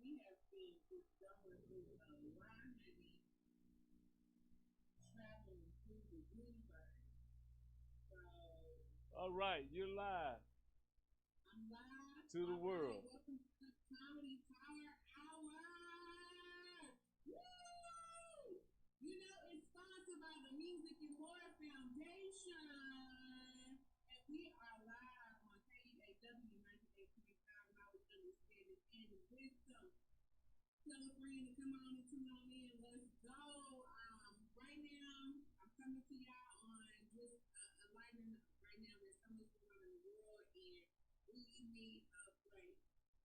We have been just going through a lot, honey, traveling through the universe. So All right, you're live I'm live. to the All right, world. welcome to the Comedy Power Hour. Woo! You know, it's sponsored by the Music and More Foundation. And we are live on KUAW 98.5 Knowledge, Understanding, and Wisdom. Tell a friend to come on and tune on in. Let's go. Right now, I'm coming to y'all on just a lighter note. Right now, there's so much going on in the world, and we need a break.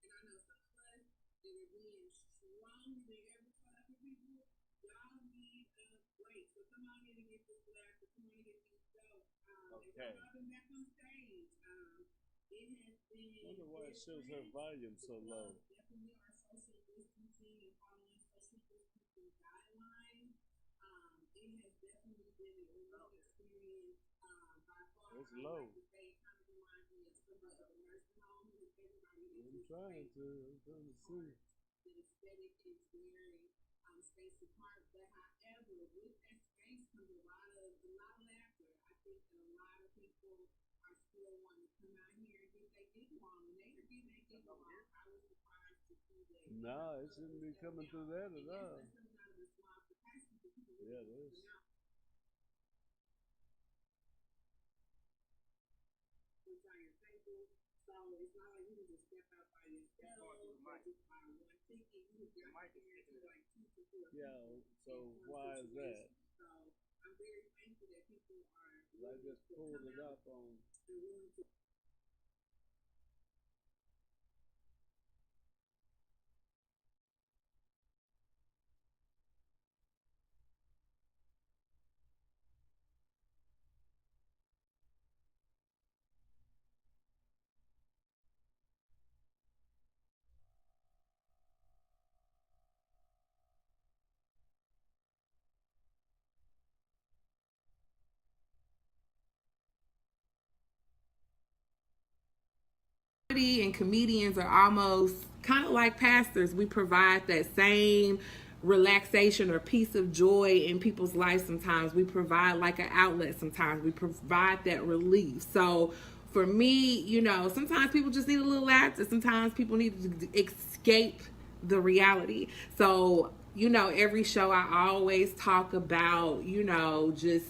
And I know some of us that are being strong than ever for other people. Y'all need a break. So come on in and get this laughter. Come on and get this dope. And Okay. we've all been back on stage. It has been I wonder why it shows her volume so low. definitely our social distancing and following social distancing guidelines. It has definitely been a unique experience by far. It's I would low. like to say it kind of reminds me of some of the nursing homes and everybody has I'm just trying spaced to. I'm trying to see. apart. The aesthetic is very spaced apart. But however, with that space comes a lot of laughter. I think that a lot of people are still wanting to come out here and get their giggle on, and they are getting their giggle on. I was surprised to see that. Nah, it shouldn't be coming through that at all. That's coming out of a small capacity because people Yeah, really it want to is. come out. Entire table. So it's not like you can just step out by yourself or just buy one ticket. You got to guarantee like two to four Yeah, people so in one why is that? situation. So I'm very thankful that people are I willing just to pulled come it out up on. and willing to. And comedians are almost kind of like pastors. We provide that same relaxation or piece of joy in people's lives sometimes. We provide like an outlet sometimes. We provide that relief. So for me, sometimes people just need a little laughter. Sometimes people need to escape the reality. So, every show I always talk about, just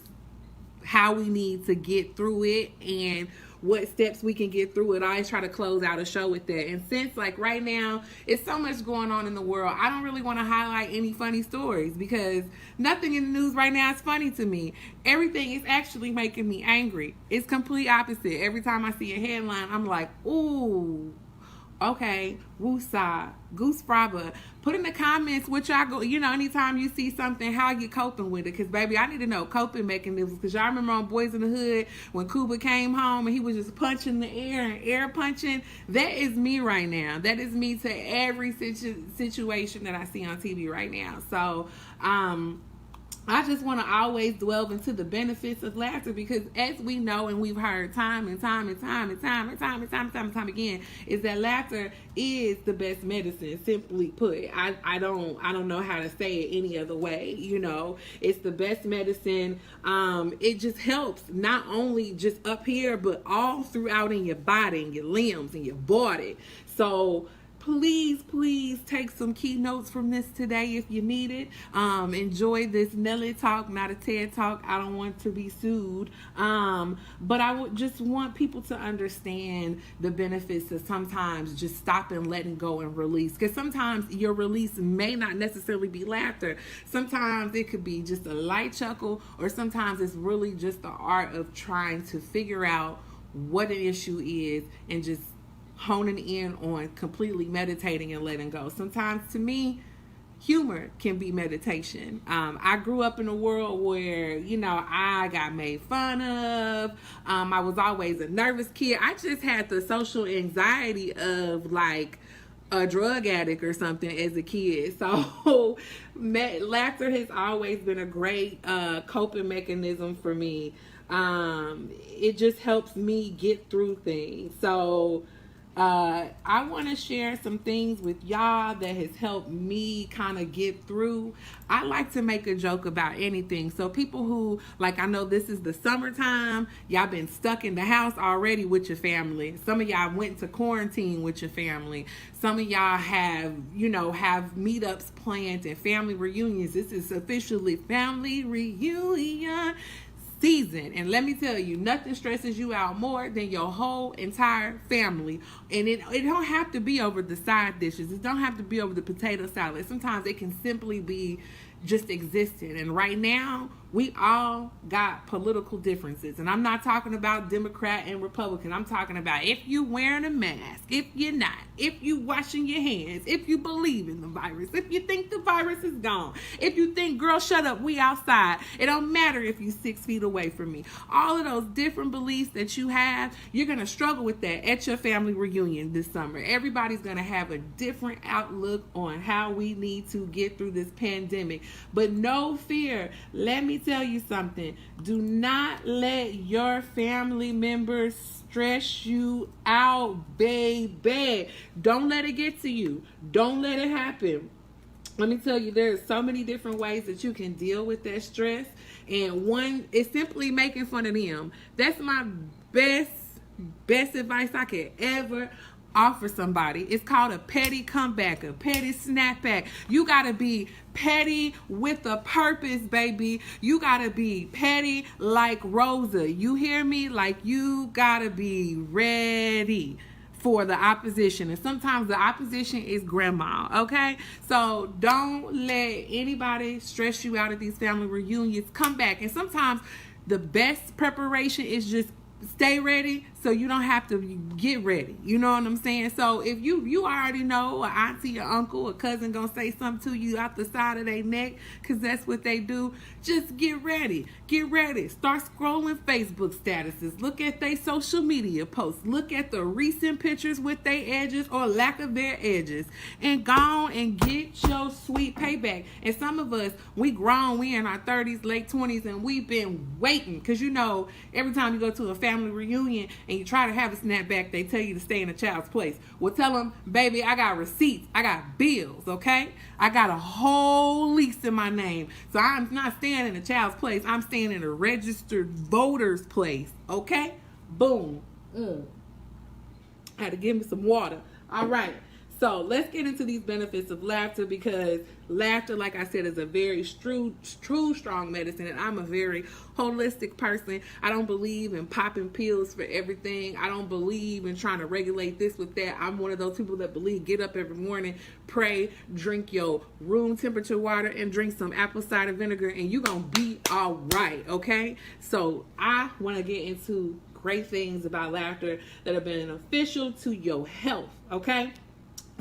how we need to get through it and what steps we can get through it. I always try to close out a show with that. And since like right now, it's so much going on in the world, I don't really want to highlight any funny stories because nothing in the news right now is funny to me. Everything is actually making me angry. It's complete opposite. Every time I see a headline, I'm like, ooh, okay, woosah, goose fraba. Put in the comments what y'all go. Anytime you see something, how you coping with it? Because baby, I need to know coping mechanisms. Because y'all remember on Boys in the Hood when Cuba came home and he was just punching the air and air punching. That is me right now. That is me to every situation that I see on TV right now. So, I just want to always dwell into the benefits of laughter because, as we know and we've heard time and time and time and time and time and time and time and time again, is that laughter is the best medicine. Simply put, I don't know how to say it any other way. It's the best medicine. It just helps not only just up here but all throughout in your body and your limbs and your body. So please take some key notes from this today if you need it. Enjoy this Nelly talk, not a TED talk. I don't want to be sued. But I would just want people to understand the benefits of sometimes just stopping, letting go, and release. Because sometimes your release may not necessarily be laughter. Sometimes it could be just a light chuckle, or sometimes it's really just the art of trying to figure out what an issue is and just honing in on completely meditating and letting go. Sometimes to me, humor can be meditation. I grew up in a world where, I got made fun of. I was always a nervous kid. I just had the social anxiety of like a drug addict or something as a kid. So laughter has always been a great coping mechanism for me. It just helps me get through things. So I want to share some things with y'all that has helped me kind of get through. I like to make a joke about anything. So people who, like, I know this is the summertime, y'all been stuck in the house already with your family. Some of y'all went to quarantine with your family. Some of y'all have, have meetups planned and family reunions. This is officially family reunion season, and let me tell you, nothing stresses you out more than your whole entire family. And it don't have to be over the side dishes, it don't have to be over the potato salad. Sometimes it can simply be just existing. And right now we all got political differences, and I'm not talking about Democrat and Republican. I'm talking about if you wearing a mask, if you're not, if you washing your hands, if you believe in the virus, if you think the virus is gone, if you think, girl, shut up, we outside, it don't matter if you 6 feet away from me. All of those different beliefs that you have, you're gonna struggle with that at your family reunion this summer. Everybody's gonna have a different outlook on how we need to get through this pandemic. But no fear, let me tell you something. Do not let your family members stress you out, baby. Don't let it get to you. Don't let it happen. Let me tell you, there's so many different ways that you can deal with that stress. And one is simply making fun of them. That's my best advice I could ever offer somebody. It's called a petty comeback, a petty snapback. You gotta be petty with a purpose, baby. You gotta be petty like Rosa. You hear me? Like, you gotta be ready for the opposition. And sometimes the opposition is grandma, okay? So don't let anybody stress you out at these family reunions. Come back. And sometimes the best preparation is just stay ready so you don't have to get ready. You know what I'm saying? So if you already know, an auntie, or uncle, or cousin gonna say something to you out the side of their neck, because that's what they do, just get ready. Get ready. Start scrolling Facebook statuses. Look at their social media posts. Look at the recent pictures with their edges or lack of their edges. And go on and get your sweet payback. And some of us, we grown, we in our 30s, late 20s, and we've been waiting. Because every time you go to a family reunion and you try to have a snapback, they tell you to stay in a child's place. Well, tell them, baby, I got receipts, I got bills, okay? I got a whole lease in my name. So I'm not staying in a child's place. I'm staying in a registered voter's place, okay? Boom. Had to give me some water. All right. So let's get into these benefits of laughter, because laughter, like I said, is a very true, strong medicine. And I'm a very holistic person. I don't believe in popping pills for everything. I don't believe in trying to regulate this with that. I'm one of those people that believe get up every morning, pray, drink your room temperature water, and drink some apple cider vinegar, and you're going to be all right, okay? So I want to get into great things about laughter that have been beneficial to your health, okay?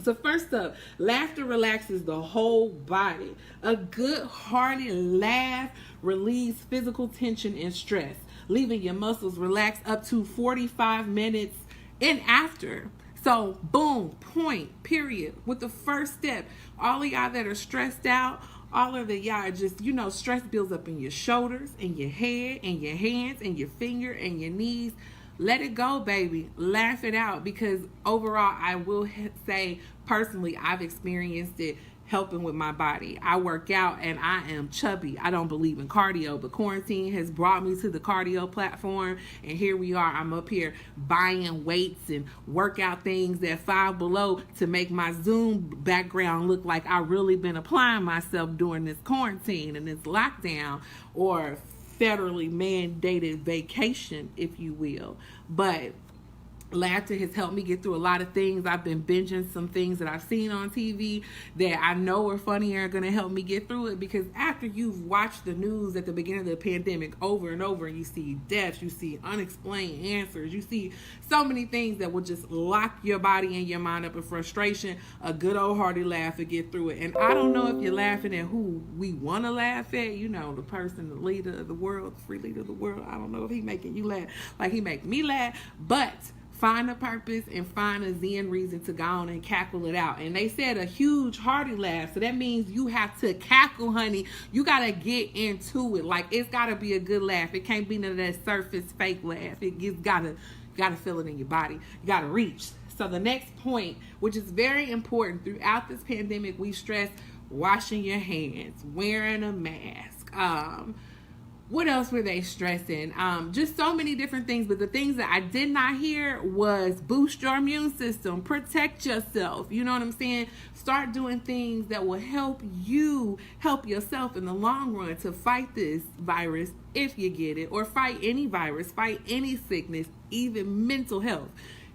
So first up, laughter relaxes the whole body. A good hearty laugh relieves physical tension and stress, leaving your muscles relaxed up to 45 minutes and after. So boom, point, period. With the first step, all of y'all that are stressed out, all of the y'all just, stress builds up in your shoulders, in your head, in your hands, in your finger, and your knees. Let it go, baby. Laugh it out, because overall, I will say personally, I've experienced it helping with my body. I work out and I am chubby. I don't believe in cardio, but quarantine has brought me to the cardio platform, and here we are. I'm up here buying weights and workout things at Five Below to make my Zoom background look like I really been applying myself during this quarantine and this lockdown, or federally mandated vacation, if you will. But laughter has helped me get through a lot of things. I've been binging some things that I've seen on TV that I know are funny and are going to help me get through it, because after you've watched the news at the beginning of the pandemic over and over, and you see deaths, you see unexplained answers, you see so many things that will just lock your body and your mind up in frustration, a good old hearty laugh to get through it. And I don't know if you're laughing at who we want to laugh at, the person, the leader of the world, the free leader of the world. I don't know if he making you laugh like he make me laugh, but find a purpose and find a zen reason to go on and cackle it out. And they said a huge hearty laugh, so that means you have to cackle, honey. You gotta get into it. Like, it's gotta be a good laugh. It can't be none of that surface fake laugh. You gotta feel it in your body. You gotta reach. So the next point, which is very important throughout this pandemic, we stress washing your hands, wearing a mask. What else were they stressing? Just so many different things. But the things that I did not hear was boost your immune system, protect yourself. You know what I'm saying? Start doing things that will help you help yourself in the long run to fight this virus if you get it, or fight any virus, fight any sickness, even mental health.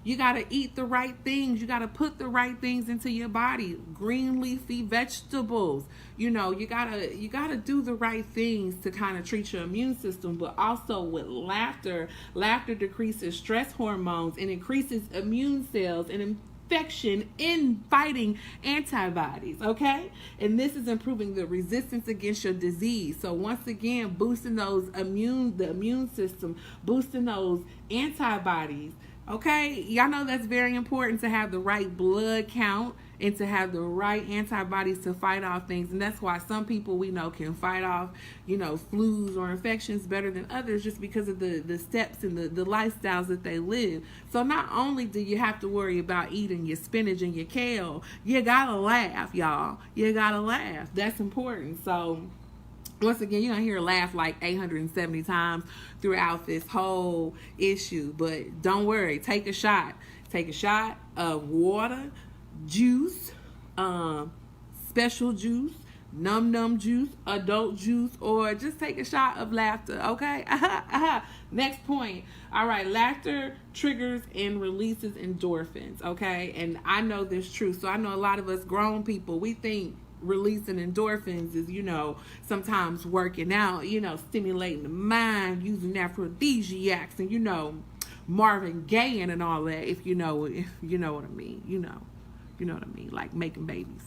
You got to eat the right things. You got to put the right things into your body. Green leafy vegetables. You know, you got to do the right things to kind of treat your immune system, but also with laughter. Laughter decreases stress hormones and increases immune cells and infection in fighting antibodies, okay? And this is improving the resistance against your disease. So once again, boosting the immune system, boosting those antibodies. Okay, y'all know that's very important to have the right blood count and to have the right antibodies to fight off things. And that's why some people we know can fight off, flus or infections better than others, just because of the steps and the lifestyles that they live. So not only do you have to worry about eating your spinach and your kale, you gotta laugh, y'all. You gotta laugh. That's important. So once again, you're going to hear laugh like 870 times throughout this whole issue. But don't worry. Take a shot. Take a shot of water, juice, special juice, num juice, adult juice, or just take a shot of laughter, okay? Next point. All right, laughter triggers and releases endorphins, okay? And I know this truth. So I know a lot of us grown people, we think releasing endorphins is, sometimes working out, stimulating the mind, using aphrodisiacs, and Marvin Gaye and all that. If you know what I mean, you know what I mean, like making babies,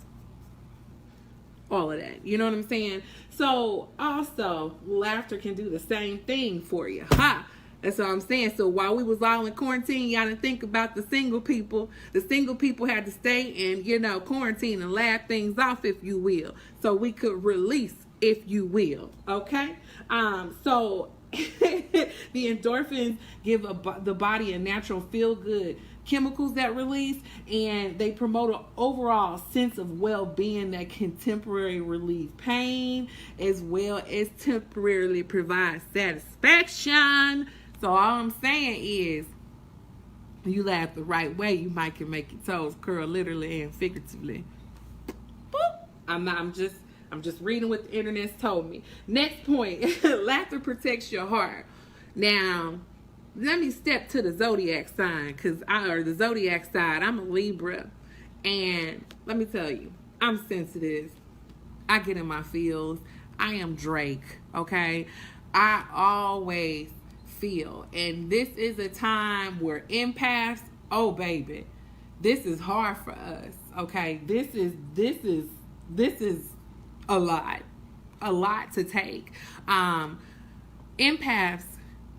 all of that. You know what I'm saying? So also, laughter can do the same thing for you. That's what I'm saying. So while we was all in quarantine, y'all didn't think about the single people. The single people had to stay in, quarantine and laugh things off, if you will. So we could release, if you will. Okay? So the endorphins give the body a natural feel-good chemicals that release, and they promote an overall sense of well-being that can temporarily relieve pain as well as temporarily provide satisfaction. So all I'm saying is, you laugh the right way, you might can make your toes curl, literally and figuratively. Boop. I'm just reading what the internet's told me. Next point, laughter protects your heart. Now, let me step to the zodiac sign, or the zodiac side. I'm a Libra, and let me tell you, I'm sensitive. I get in my feels. I am Drake, okay? I always feel, and this is a time where empaths, oh baby, this is hard for us, okay? This is a lot to take. Empaths,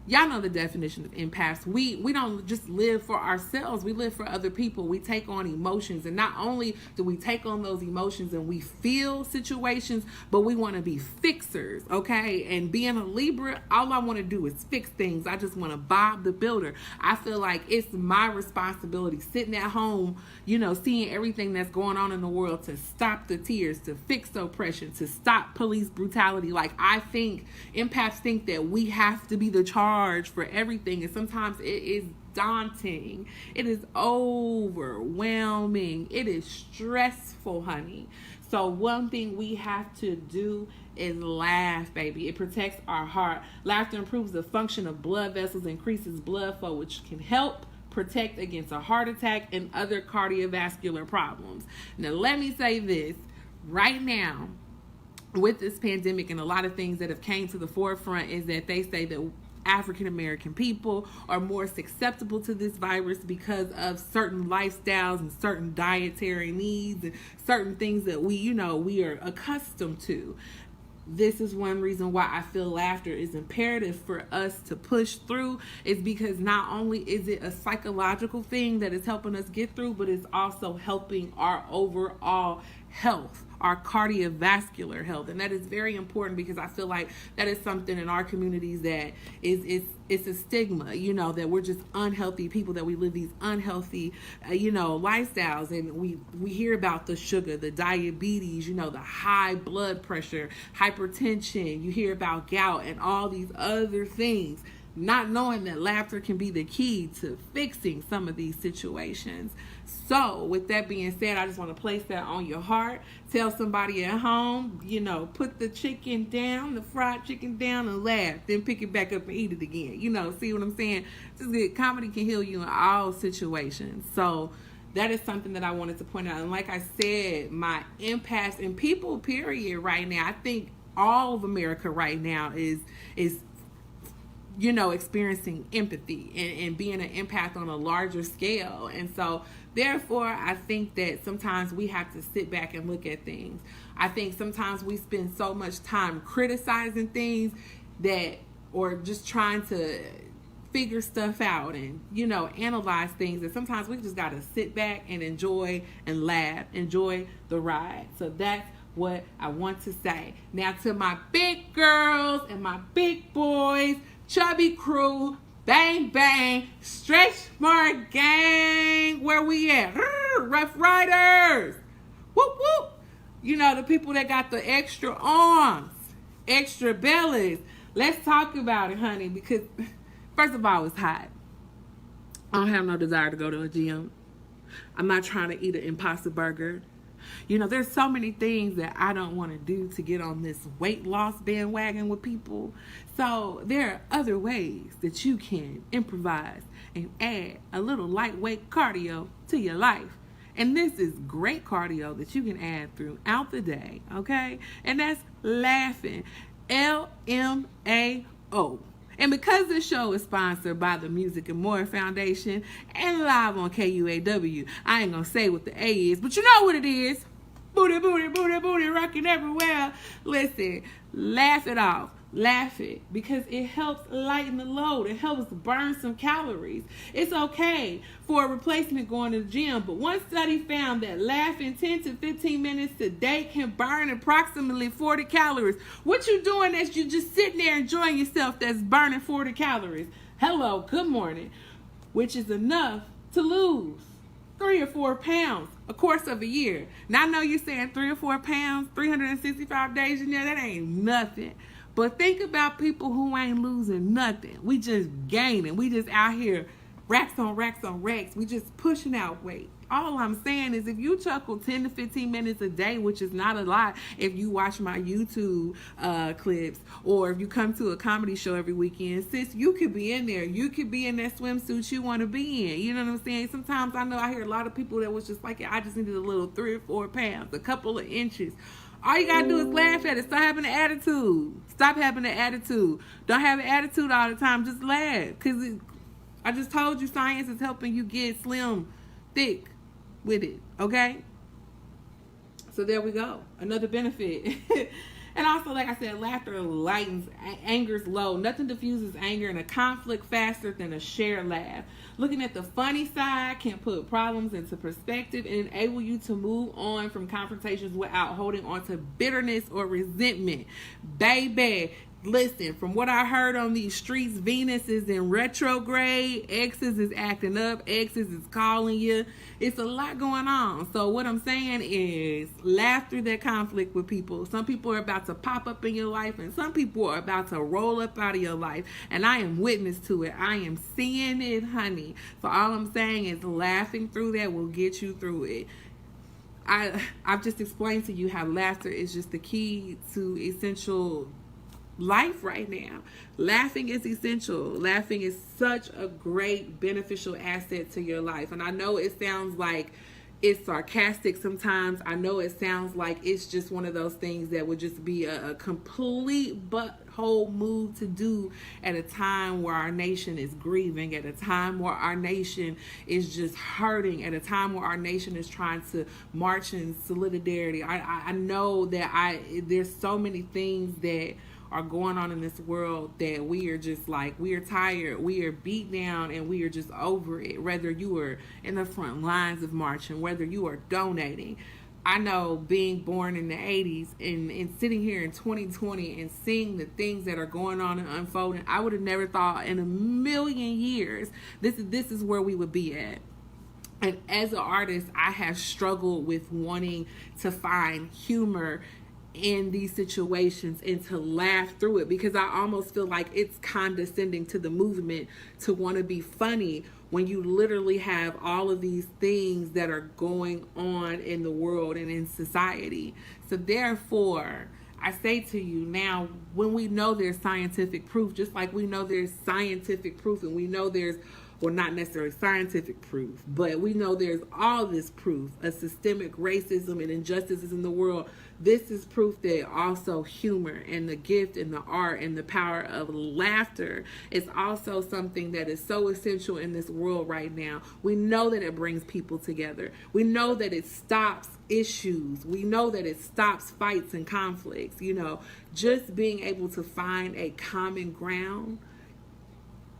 y'all know the definition of empaths. We don't just live for ourselves. We live for other people. We take on emotions. And not only do we take on those emotions and we feel situations, but we want to be fixers, okay? And being a Libra, all I want to do is fix things. I just want to Bob the Builder. I feel like it's my responsibility sitting at home, seeing everything that's going on in the world, to stop the tears, to fix oppression, to stop police brutality. Like, I think empaths think that we have to be the charge for everything, and sometimes it is daunting, it is overwhelming, it is stressful, honey. So one thing we have to do is laugh, baby. It protects our heart. Laughter improves the function of blood vessels, increases blood flow, which can help protect against a heart attack and other cardiovascular problems. Now let me say this right now, with this pandemic and a lot of things that have came to the forefront, is that they say that African American people are more susceptible to this virus because of certain lifestyles and certain dietary needs and certain things that we are accustomed to. This is one reason why I feel laughter is imperative for us to push through, is because not only is it a psychological thing that is helping us get through, but it's also helping our overall health, our cardiovascular health. And that is very important because I feel like that is something in our communities that it's a stigma, you know, that we're just unhealthy people, that we live these unhealthy, lifestyles. And we hear about the sugar, the diabetes, you know, the high blood pressure, hypertension. You hear about gout and all these other things, not knowing that laughter can be the key to fixing some of these situations. So with that being said, I just want to place that on your heart. Tell somebody at home, put the chicken down, the fried chicken down, and laugh. Then pick it back up and eat it again. See what I'm saying? Just good. Comedy can heal you in all situations. So that is something that I wanted to point out. And like I said, my impasse in people, period, right now, I think all of America right now is experiencing empathy and being an empath on a larger scale. And so therefore, I think that sometimes we have to sit back and look at things. I think sometimes we spend so much time criticizing things or just trying to figure stuff out and, analyze things, that sometimes we just got to sit back and enjoy and laugh, enjoy the ride. So that's what I want to say. Now to my big girls and my big boys, chubby crew, bang bang, stretch mark gang, where we at? Rough Riders, whoop whoop. The people that got the extra arms, extra bellies. Let's talk about it, honey, because first of all, it's hot. I don't have no desire to go to a gym. I'm not trying to eat an Impossible Burger. There's so many things that I don't want to do to get on this weight loss bandwagon with people. So there are other ways that you can improvise and add a little lightweight cardio to your life. And this is great cardio that you can add throughout the day, okay? And that's laughing. LMAO. And because this show is sponsored by the Music and More Foundation and live on KUAW, I ain't going to say what the A is, but you know what it is. Booty, booty, booty, booty, rocking everywhere. Listen, laugh it off. Laugh it, because it helps lighten the load. It helps burn some calories. It's okay for a replacement going to the gym, but one study found that laughing 10 to 15 minutes a day can burn approximately 40 calories. What you doing that you just sitting there enjoying yourself that's burning 40 calories? Hello, good morning. Which is enough to lose 3 or 4 pounds a course of a year. Now I know you're saying 3 or 4 pounds, 365 days in there, that ain't nothing. But think about people who ain't losing nothing. We just gaining. We just out here racks on racks on racks. We just pushing out weight. All I'm saying is if you chuckle 10 to 15 minutes a day, which is not a lot if you watch my YouTube clips, or if you come to a comedy show every weekend, sis, you could be in there. You could be in that swimsuit you want to be in. You know what I'm saying? Sometimes I know I hear a lot of people that was just like, I just needed a little 3 or 4 pounds, a couple of inches. All you got to do is laugh at it. Stop having an attitude. Stop having an attitude. Don't have an attitude all the time. Just laugh. Because I just told you science is helping you get slim, thick with it. Okay? So there we go. Another benefit. And also, like I said, laughter lightens anger's load. Nothing diffuses anger in a conflict faster than a shared laugh. Looking at the funny side can put problems into perspective and enable you to move on from confrontations without holding on to bitterness or resentment. Baby, listen, from what I heard on these streets, Venus is in retrograde. Exes is acting up. Exes is calling you. It's a lot going on. So what I'm saying is laugh through that conflict with people. Some people are about to pop up in your life, and some people are about to roll up out of your life. And I am witness to it. I am seeing it, honey. So all I'm saying is laughing through that will get you through it. I've just explained to you how laughter is just the key to essential life right now. Laughing is essential. Laughing is such a great beneficial asset to your life. And I know it sounds like it's sarcastic sometimes. I know it sounds like it's just one of those things that would just be a complete butthole move to do at a time where our nation is grieving, at a time where our nation is just hurting, at a time where our nation is trying to march in solidarity. I know that there's so many things that are going on in this world that we are just like, we are tired, we are beat down, and we are just over it. Whether you are in the front lines of marching, whether you are donating, I know being born in the 80s and sitting here in 2020 and seeing the things that are going on and unfolding, I would have never thought in a million years this is where we would be at. And as an artist, I have struggled with wanting to find humor in these situations and to laugh through it, because I almost feel like it's condescending to the movement to want to be funny when you literally have all of these things that are going on in the world and in society. So therefore, I say to you now, when we know there's scientific proof, just like we know there's scientific proof and we know there's, well, not necessarily scientific proof, but we know there's all this proof of systemic racism and injustices in the world. This is proof that also humor and the gift and the art and the power of laughter is also something that is so essential in this world right now. We know that it brings people together. We know that it stops issues. We know that it stops fights and conflicts. You know, just being able to find a common ground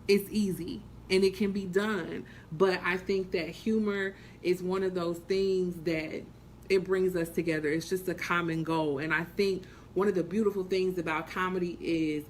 is easy. And it can be done. But I think that humor is one of those things that it brings us together. It's just a common goal. And I think one of the beautiful things about comedy is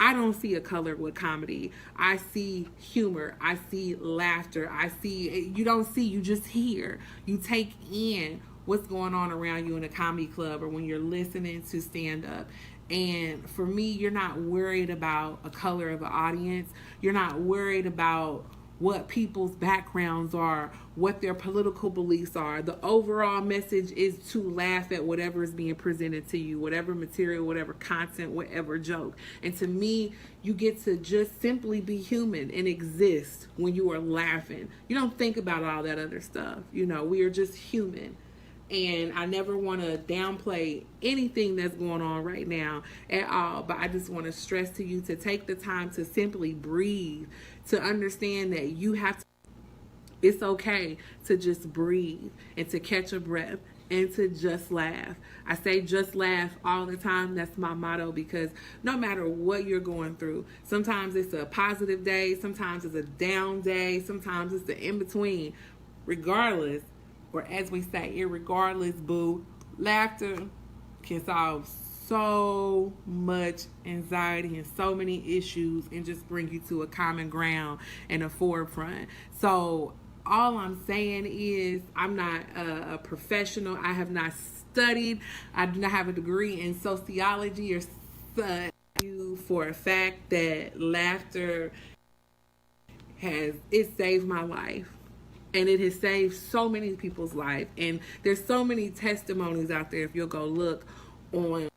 I don't see a color with comedy. I see humor. I see laughter. I see, you don't see, you just hear. You take in what's going on around you in a comedy club or when you're listening to stand up. And for me, you're not worried about a color of an audience. You're not worried about what people's backgrounds are, what their political beliefs are. The overall message is to laugh at whatever is being presented to you, whatever material, whatever content, whatever joke. And to me, you get to just simply be human and exist when you are laughing. You don't think about all that other stuff. You know, we are just human. And I never want to downplay anything that's going on right now at all. But I just want to stress to you to take the time to simply breathe, to understand that you have to, it's okay to just breathe and to catch a breath and to just laugh. I say just laugh all the time. That's my motto, because no matter what you're going through, sometimes it's a positive day, sometimes it's a down day, sometimes it's the in-between. Regardless, or as we say, irregardless, boo, laughter can solve so much anxiety and so many issues and just bring you to a common ground and a forefront. So all I'm saying is I'm not a professional. I have not studied. I do not have a degree in sociology or you for a fact that laughter it saved my life. And it has saved so many people's life. And there's so many testimonies out there if you'll go look on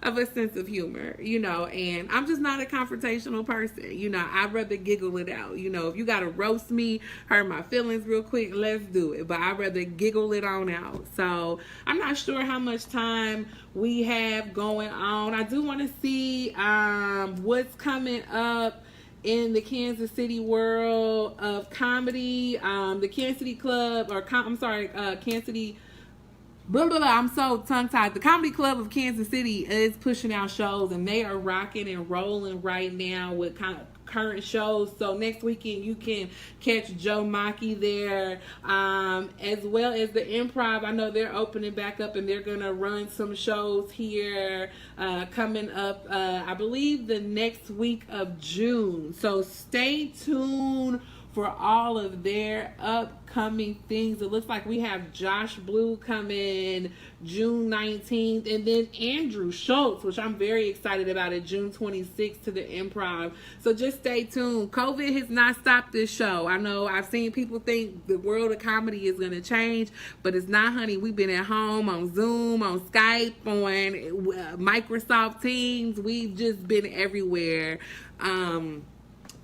of a sense of humor, you know, and I'm just not a confrontational person. You know, I'd rather giggle it out. You know, if you got to roast me, hurt my feelings real quick, let's do it. But I'd rather giggle it on out. So I'm not sure how much time we have going on. I do want to see what's coming up in the Kansas City world of comedy. The Kansas City Club, Kansas City blah, blah, blah. I'm so tongue-tied. The Comedy Club of Kansas City is pushing out shows, and they are rocking and rolling right now with kind of current shows. So next weekend you can catch Joe Maki there, as well as the Improv. I know they're opening back up, and they're going to run some shows here coming up, I believe, the next week of June. So stay tuned for all of their upcoming things. It looks like we have Josh Blue coming June 19th, and then Andrew Schultz, which I'm very excited about, at June 26th to the Improv. So just stay tuned. COVID has not stopped this show. I know I've seen people think the world of comedy is going to change, but it's not, honey. We've been at home on Zoom, on Skype, on Microsoft Teams. We've just been everywhere.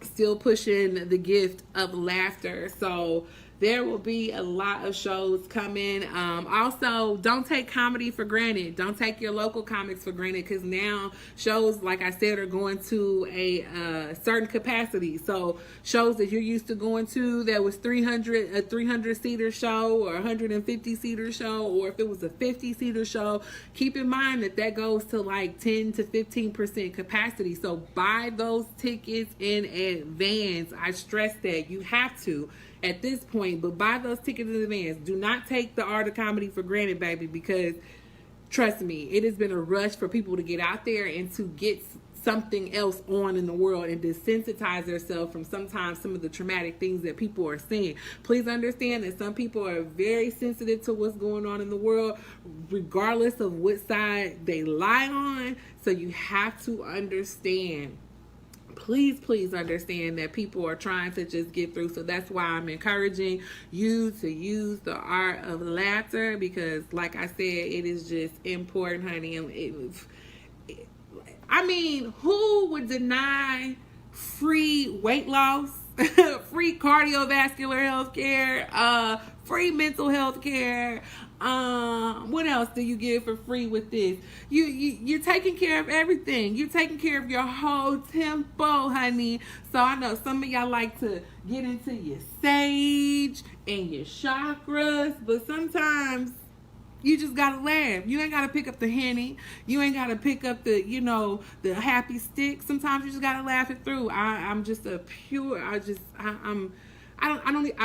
Still pushing the gift of laughter. So There will be a lot of shows coming. Also, don't take comedy for granted. Don't take your local comics for granted, because now shows, like I said, are going to a certain capacity. So shows that you're used to going to that was a 300-seater show or a 150-seater show, or if it was a 50-seater show, keep in mind that goes to like 10 to 15% capacity. So buy those tickets in advance. I stress that you have to at this point, but buy those tickets in advance. Do not take the art of comedy for granted, baby, because trust me, it has been a rush for people to get out there and to get something else on in the world and desensitize themselves from sometimes some of the traumatic things that people are seeing. Please understand that some people are very sensitive to what's going on in the world, regardless of what side they lie on. So you have to understand. Please understand that people are trying to just get through. So that's why I'm encouraging you to use the art of laughter, because like I said, it is just important, honey. And I mean, who would deny free weight loss, free cardiovascular health care, free mental health care? What else do you give for free with this? You're taking care of everything. You're taking care of your whole tempo, honey. So I know some of y'all like to get into your sage and your chakras, but sometimes you just gotta laugh. You ain't gotta pick up the Henny. You ain't gotta pick up the, the happy stick. Sometimes you just gotta laugh it through. I'm just a pure. I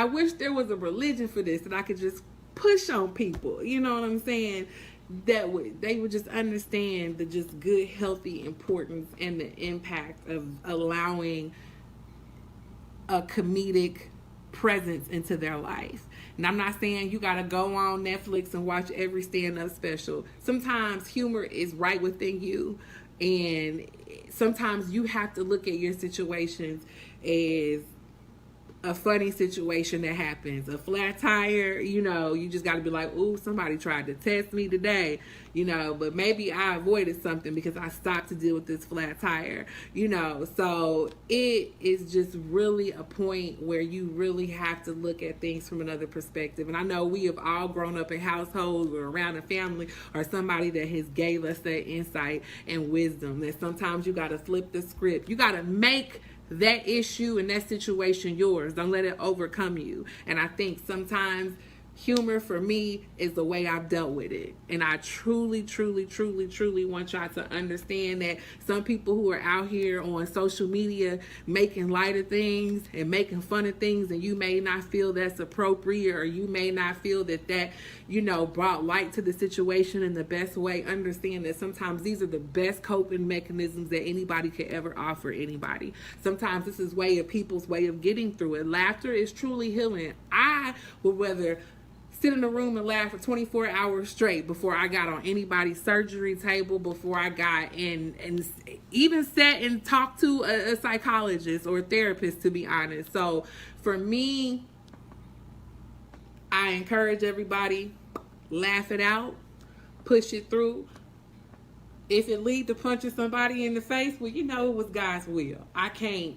wish there was a religion for this that I could just push on people. You know what I'm saying? They would just understand the just good, healthy importance and the impact of allowing a comedic presence into their life. And I'm not saying you gotta go on Netflix and watch every stand-up special. Sometimes humor is right within you, and sometimes you have to look at your situations as a funny situation that happens, a flat tire, you just got to be like, ooh, somebody tried to test me today, but maybe I avoided something because I stopped to deal with this flat tire, so it is just really a point where you really have to look at things from another perspective. And I know we have all grown up in households or around a family or somebody that has gave us that insight and wisdom that sometimes you got to flip the script. You got to make that issue and that situation yours. Don't let it overcome you. And I think sometimes humor for me is the way I've dealt with it. And I truly want y'all to understand that some people who are out here on social media making light of things and making fun of things, and you may not feel that's appropriate, or you may not feel that brought light to the situation in the best way. Understand that sometimes these are the best coping mechanisms that anybody could ever offer anybody. Sometimes this is people's way of getting through it. Laughter is truly healing. I would rather sit in a room and laugh for 24 hours straight before I got on anybody's surgery table, before I got in and even sat and talked to a psychologist or a therapist, to be honest. So for me, I encourage everybody, laugh it out, push it through. If it leads to punching somebody in the face, well, it was God's will. I can't.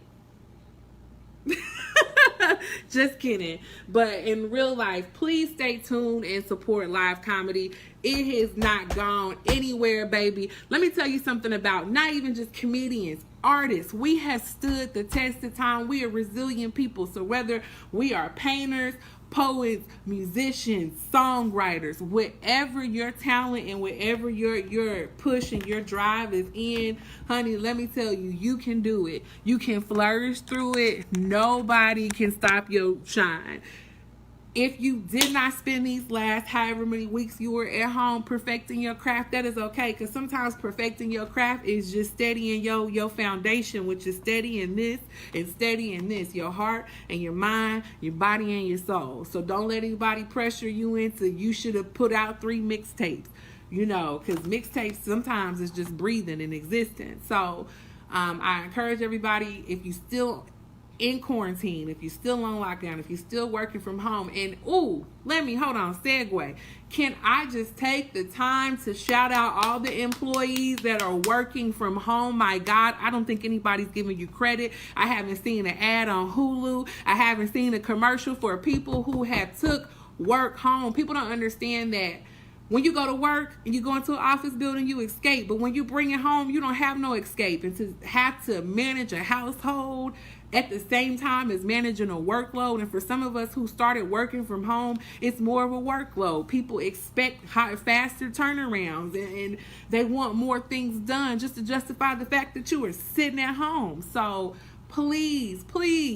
Just kidding. But in real life, please stay tuned and support live comedy. It has not gone anywhere, baby. Let me tell you something about not even just comedians, artists. We have stood the test of time. We are resilient people. So whether we are painters, poets, musicians, songwriters, whatever your talent and whatever your push and your drive is in, honey, let me tell you, you can do it. You can flourish through it. Nobody can stop your shine. If you did not spend these last however many weeks you were at home perfecting your craft, that is okay. Because sometimes perfecting your craft is just steadying your foundation, which is steadying this and steadying this, your heart and your mind, your body and your soul. So don't let anybody pressure you into you should have put out 3 mixtapes, because mixtapes sometimes is just breathing in existence. So I encourage everybody, if you still in quarantine, if you're still on lockdown, if you're still working from home, and segue. Can I just take the time to shout out all the employees that are working from home? My God, I don't think anybody's giving you credit. I haven't seen an ad on Hulu. I haven't seen a commercial for people who have took work home. People don't understand that when you go to work and you go into an office building, you escape. But when you bring it home, you don't have no escape. And to have to manage a household at the same time as managing a workload. And for some of us who started working from home, it's more of a workload. People expect faster turnarounds and they want more things done just to justify the fact that you are sitting at home. So please,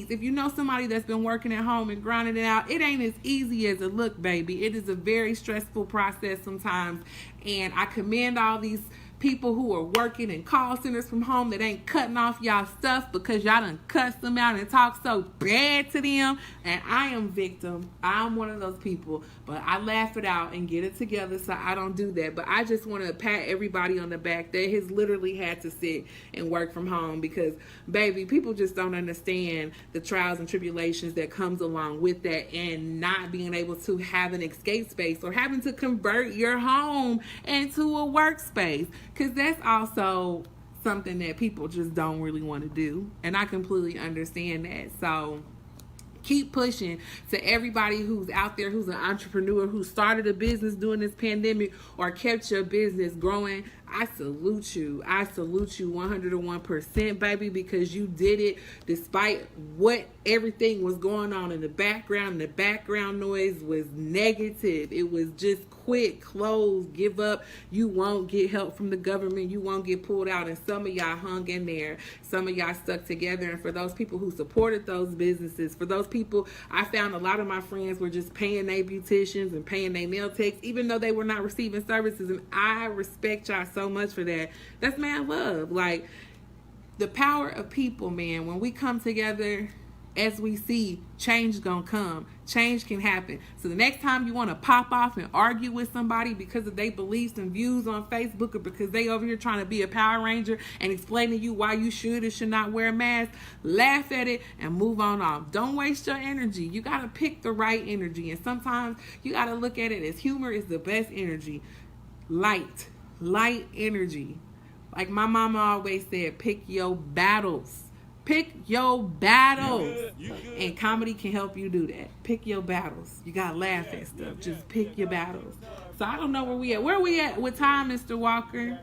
if you know somebody that's been working at home and grinding it out, it ain't as easy as it look, baby. It is a very stressful process sometimes. And I commend all these people who are working in call centers from home that ain't cutting off y'all stuff because y'all done cuss them out and talk so bad to them. And I am victim. I'm one of those people, but I laugh it out and get it together so I don't do that. But I just want to pat everybody on the back that has literally had to sit and work from home because, baby, people just don't understand the trials and tribulations that comes along with that and not being able to have an escape space or having to convert your home into a workspace. Because that's also something that people just don't really want to do. And I completely understand that. So keep pushing to everybody who's out there, who's an entrepreneur, who started a business during this pandemic or kept your business growing. I salute you. I salute you 101%, baby, because you did it despite what everything was going on in the background. The background noise was negative. It was just quit, close, give up. You won't get help from the government. You won't get pulled out. And some of y'all hung in there. Some of y'all stuck together. And for those people who supported those businesses, for those people, I found a lot of my friends were just paying their beauticians and paying their nail techs, even though they were not receiving services. And I respect y'all so much for that. That's man love. Like, the power of people, man. When we come together, as we see, change gonna come. Change can happen. So the next time you want to pop off and argue with somebody because of their beliefs and views on Facebook, or because they over here trying to be a Power Ranger and explain to you why you should or should not wear a mask, laugh at it and move on off. Don't waste your energy. You got to pick the right energy. And sometimes you got to look at it as humor is the best energy. Light energy. Like my mama always said, pick your battles. Pick your battles. And comedy can help you do that. Pick your battles. You got to laugh at stuff. Just pick your battles. So I don't know where we at. Where are we at with time, Mr. Walker?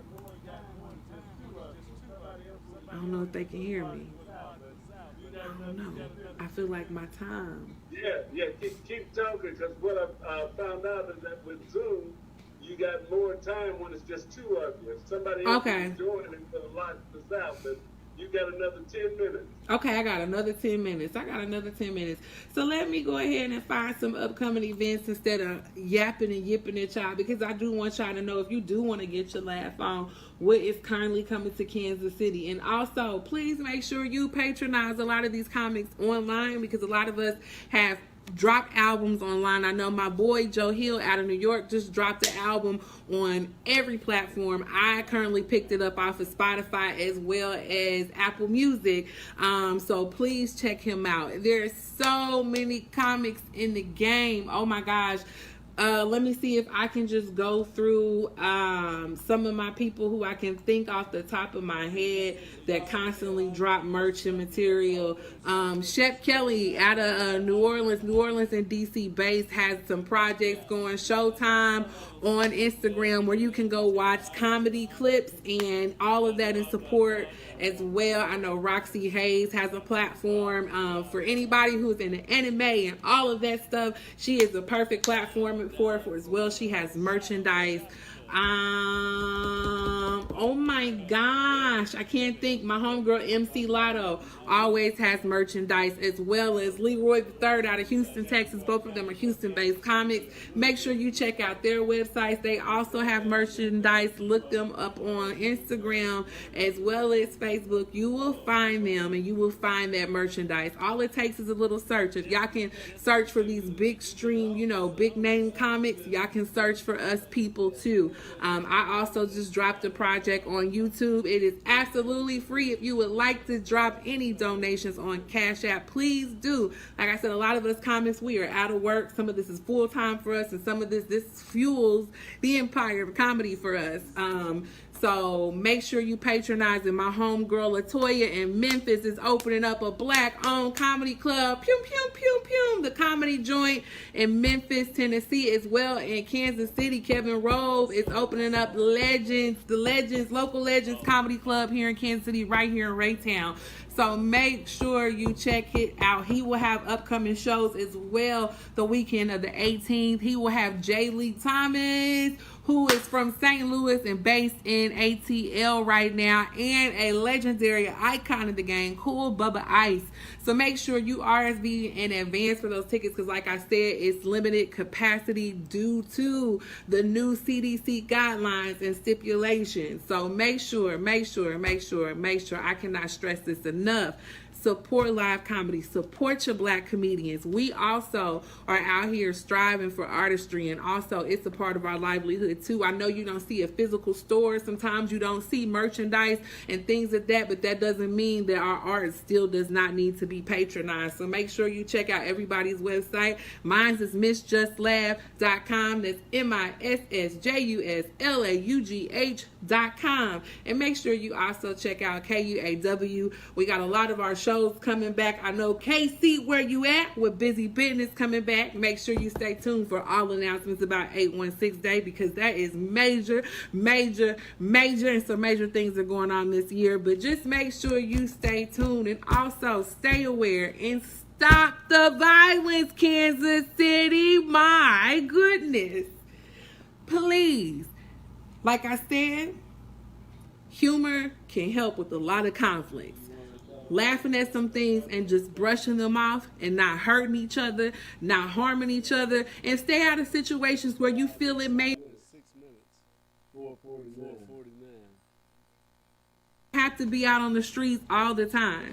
I don't know if they can hear me. I don't know. I feel like my time. Yeah. Keep talking, because what I found out is that with Zoom, you got more time when it's just two of you. If somebody else is joining, it's going to lock this out. But you got another 10 minutes. Okay, I got another 10 minutes. So let me go ahead and find some upcoming events instead of yapping and yipping at y'all, because I do want y'all to know, if you do want to get your laugh on, what is currently coming to Kansas City. And also, please make sure you patronize a lot of these comics online, because a lot of us have drop albums online. I know my boy Joe Hill out of New York just dropped an album on every platform. I currently picked it up off of Spotify as well as Apple Music. So please check him out. There's so many comics in the game. Oh my gosh. Let me see if I can just go through some of my people who I can think off the top of my head that constantly drop merch and material. Shep Kelly out of New Orleans and DC base has some projects going. Showtime on Instagram, where you can go watch comedy clips and all of that in support as well. I know Roxy Hayes has a platform for anybody who's in the anime and all of that stuff. She is the perfect platform for as well. She has merchandise. Oh my gosh, I can't think. My homegirl MC Lotto always has merchandise, as well as Leroy III out of Houston, Texas. Both of them are Houston-based comics. Make sure you check out their websites. They also have merchandise. Look them up on Instagram as well as Facebook. You will find them and you will find that merchandise. All it takes is a little search. If y'all can search for these big stream, big name comics, y'all can search for us people too. I also just dropped a project on YouTube. It is absolutely free. If you would like to drop any donations on Cash App, please do. Like I said, a lot of us comments, we are out of work. Some of this is full time for us, and some of this fuels the empire of comedy for us. So make sure you patronize it. My homegirl Latoya in Memphis is opening up a Black-owned comedy club. Pew, pew, pew, pew. The Comedy Joint in Memphis, Tennessee, as well in Kansas City. Kevin Rove is opening up Local Legends Comedy Club here in Kansas City, right here in Raytown. So make sure you check it out. He will have upcoming shows as well the weekend of the 18th. He will have J. Lee Thomas, who is from St. Louis and based in ATL right now, and a legendary icon of the game, Cool Bubba Ice. So make sure you RSV in advance for those tickets, because like I said, it's limited capacity due to the new CDC guidelines and stipulations. So make sure, I cannot stress this enough. Support live comedy. Support your Black comedians. We also are out here striving for artistry, and also it's a part of our livelihood too. I know you don't see a physical store. Sometimes you don't see merchandise and things like that, but that doesn't mean that our art still does not need to be patronized. So make sure you check out everybody's website. Mine is MissJustLaugh.com. That's MissJustLaugh.com. And make sure you also check out KUAW. We got a lot of our shows coming back. I know KC, where you at with Busy Business coming back. Make sure you stay tuned for all announcements about 816 Day, because that is major, and some major things are going on this year. But just make sure you stay tuned, and also stay aware and stop the violence, Kansas City. My goodness. Please. Like I said, humor can help with a lot of conflicts. Laughing at some things and just brushing them off and not hurting each other, not harming each other, and stay out of situations where you feel it may 6 minutes. 4:49. have to be out on the streets all the time.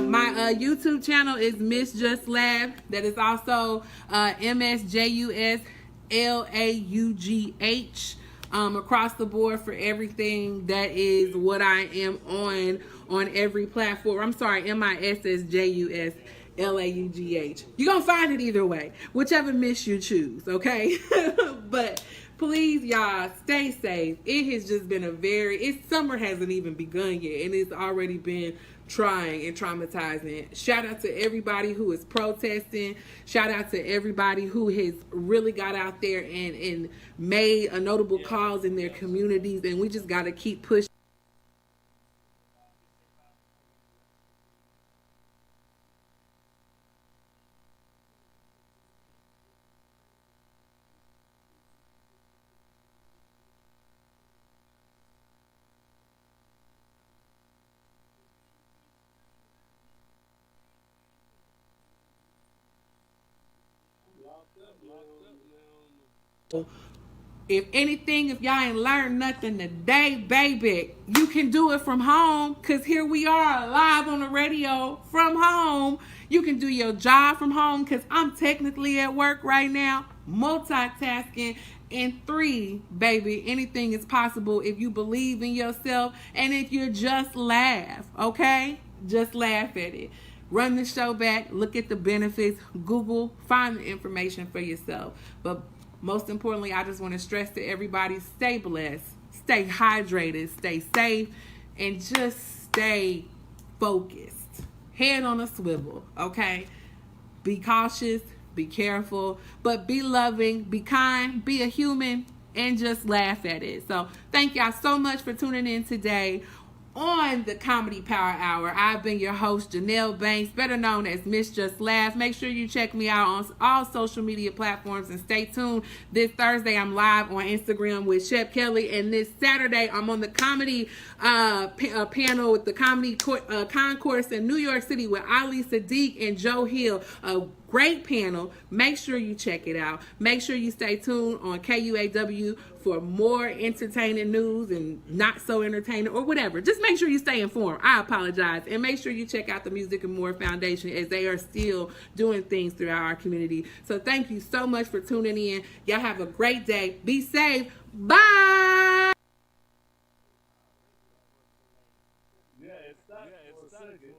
My YouTube channel is Miss Just Laugh. That is also MSJUSLAUGH. Across the board for everything. That is what I am on every platform. I'm sorry, MISSJUSLAUGH. You're gonna find it either way, whichever miss you choose, okay? But please, y'all, stay safe. It has just been summer hasn't even begun yet, and it's already been trying and traumatizing. Shout out to everybody who is protesting. Shout out to everybody who has really got out there and made a notable cause in their communities, and we just got to keep pushing. If anything, if y'all ain't learned nothing today, baby, you can do it from home, because here we are live on the radio from home. You can do your job from home, because I'm technically at work right now, multitasking. And 3, baby, anything is possible if you believe in yourself and if you just laugh, okay? Just laugh at it. Run the show back, look at the benefits, Google, find the information for yourself. But most importantly, I just want to stress to everybody, stay blessed, stay hydrated, stay safe, and just stay focused. Head on a swivel, okay? Be cautious, be careful, but be loving, be kind, be a human, and just laugh at it. So thank y'all so much for tuning in today on the Comedy Power Hour. I've been your host, Janelle Banks, better known as Miss Just Laugh. Make sure you check me out on all social media platforms, and stay tuned. This Thursday, I'm live on Instagram with Shep Kelly, and this Saturday, I'm on the comedy panel with the comedy concourse in New York City with Ali Sadiq and Joe Hill. A great panel. Make sure you check it out. Make sure you stay tuned on KUAW for more entertaining news and not so entertaining or whatever. Just make sure you stay informed. I apologize. And make sure you check out the Music and More Foundation, as they are still doing things throughout our community. So thank you so much for tuning in. Y'all have a great day. Be safe. Bye.